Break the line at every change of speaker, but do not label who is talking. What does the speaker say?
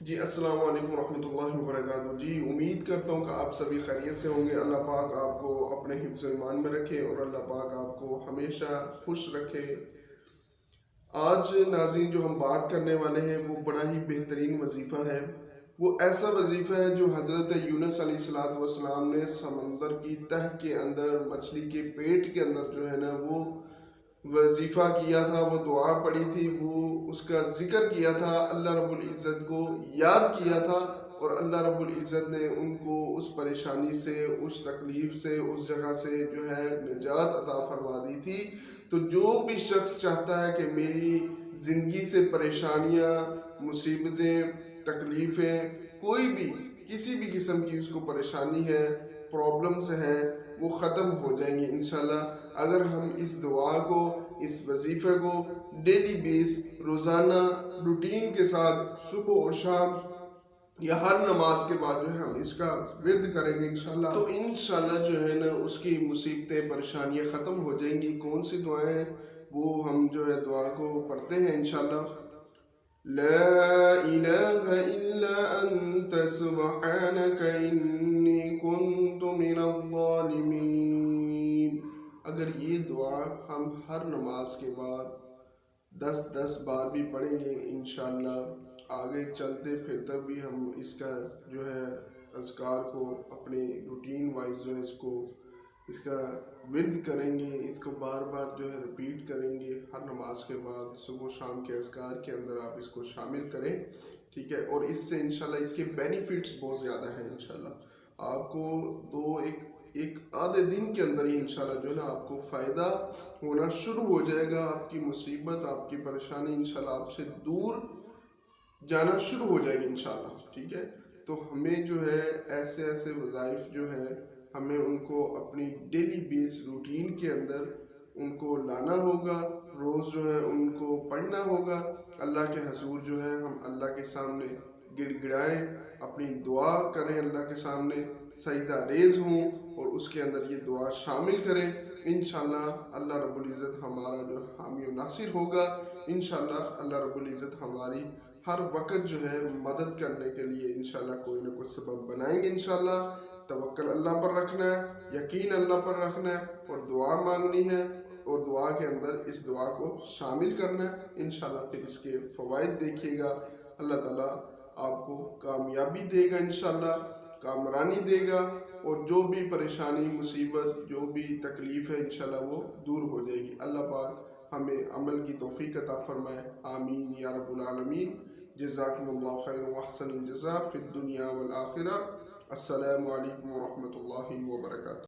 جی السلام علیکم ورحمۃ اللہ وبرکاتہ۔ جی امید کرتا ہوں کہ آپ سبھی خیریت سے ہوں گے۔ اللہ پاک آپ کو اپنے حفظ و ایمان میں رکھے اور اللہ پاک آپ کو ہمیشہ خوش رکھے۔ آج ناظرین جو ہم بات کرنے والے ہیں وہ بڑا ہی بہترین وظیفہ ہے۔ وہ ایسا وظیفہ ہے جو حضرت یونس علیہ السلام نے سمندر کی تہ کے اندر، مچھلی کے پیٹ کے اندر جو ہے نا وہ وظیفہ کیا تھا، وہ دعا پڑھی تھی، وہ اس کا ذکر کیا تھا، اللہ رب العزت کو یاد کیا تھا، اور اللہ رب العزت نے ان کو اس پریشانی سے، اس تکلیف سے، اس جگہ سے جو ہے نجات عطا فرما دی تھی۔ تو جو بھی شخص چاہتا ہے کہ میری زندگی سے پریشانیاں، مصیبتیں، تکلیفیں، کوئی بھی کسی بھی قسم کی اس کو پریشانی ہے، پرابلمز ہیں، وہ ختم ہو جائیں گی انشاءاللہ اگر ہم اس دعا کو، اس وظیفے کو ڈیلی بیس، روزانہ روٹین کے ساتھ صبح اور شام یا ہر نماز کے بعد جو ہے ہم اس کا ورد کریں گے انشاءاللہ، تو انشاءاللہ جو ہے نا اس کی مصیبتیں، پریشانیاں ختم ہو جائیں گی۔ کون سی دعائیں ہیں وہ ہم جو ہے دعا کو پڑھتے ہیں انشاءاللہ۔ لا الہ الا انت سبحانک انی کنت من الظالمین۔ اگر یہ دعا ہم ہر نماز کے بعد 10 بار بھی پڑھیں گے انشاءاللہ، آگے چلتے پھرتے بھی ہم اس کا جو ہے اذکار کو اپنے روٹین وائز جو ہے اس کا ورد کریں گے، اس کو بار بار جو ہے ریپیٹ کریں گے ہر نماز کے بعد، صبح و شام کے اذکار کے اندر آپ اس کو شامل کریں، ٹھیک ہے؟ اور اس سے انشاءاللہ اس کے بینیفٹس بہت زیادہ ہیں انشاءاللہ۔ آپ کو ایک آدھے دن کے اندر ہی انشاءاللہ جو ہے نا آپ کو فائدہ ہونا شروع ہو جائے گا، آپ کی مصیبت، آپ کی پریشانی انشاءاللہ آپ سے دور جانا شروع ہو جائے گی انشاءاللہ، ٹھیک ہے؟ تو ہمیں جو ہے ایسے وظائف جو ہے ہمیں ان کو اپنی ڈیلی بیس روٹین کے اندر ان کو لانا ہوگا، روز جو ہے ان کو پڑھنا ہوگا، اللہ کے حضور جو ہے ہم اللہ کے سامنے گڑ گڑائیں، اپنی دعا کریں، اللہ کے سامنے سجدہ ریز ہوں اور اس کے اندر یہ دعا شامل کریں۔ انشاءاللہ اللہ رب العزت ہمارا جو حامی و ناصر ہوگا، انشاءاللہ اللہ رب العزت ہماری ہر وقت جو ہے مدد کرنے کے لیے انشاءاللہ کوئی نہ کوئی سبب بنائیں گے انشاءاللہ۔ توکل اللہ پر رکھنا ہے، یقین اللہ پر رکھنا ہے اور دعا مانگنی ہے، اور دعا کے اندر اس دعا کو شامل کرنا ہے انشاءاللہ۔ پھر اس کے فوائد دیکھیے گا، اللہ تعالیٰ آپ کو کامیابی دے گا انشاءاللہ، کامرانی دے گا، اور جو بھی پریشانی، مصیبت، جو بھی تکلیف ہے انشاءاللہ وہ دور ہو جائے گی۔ اللہ پاک ہمیں عمل کی توفیق عطا فرمائے، آمین یا رب العالمین۔ جزاکم اللہ خیر و احسن الجزاء فی الدنیا والآخرہ۔ السلام علیکم ورحمۃ اللہ وبرکاتہ۔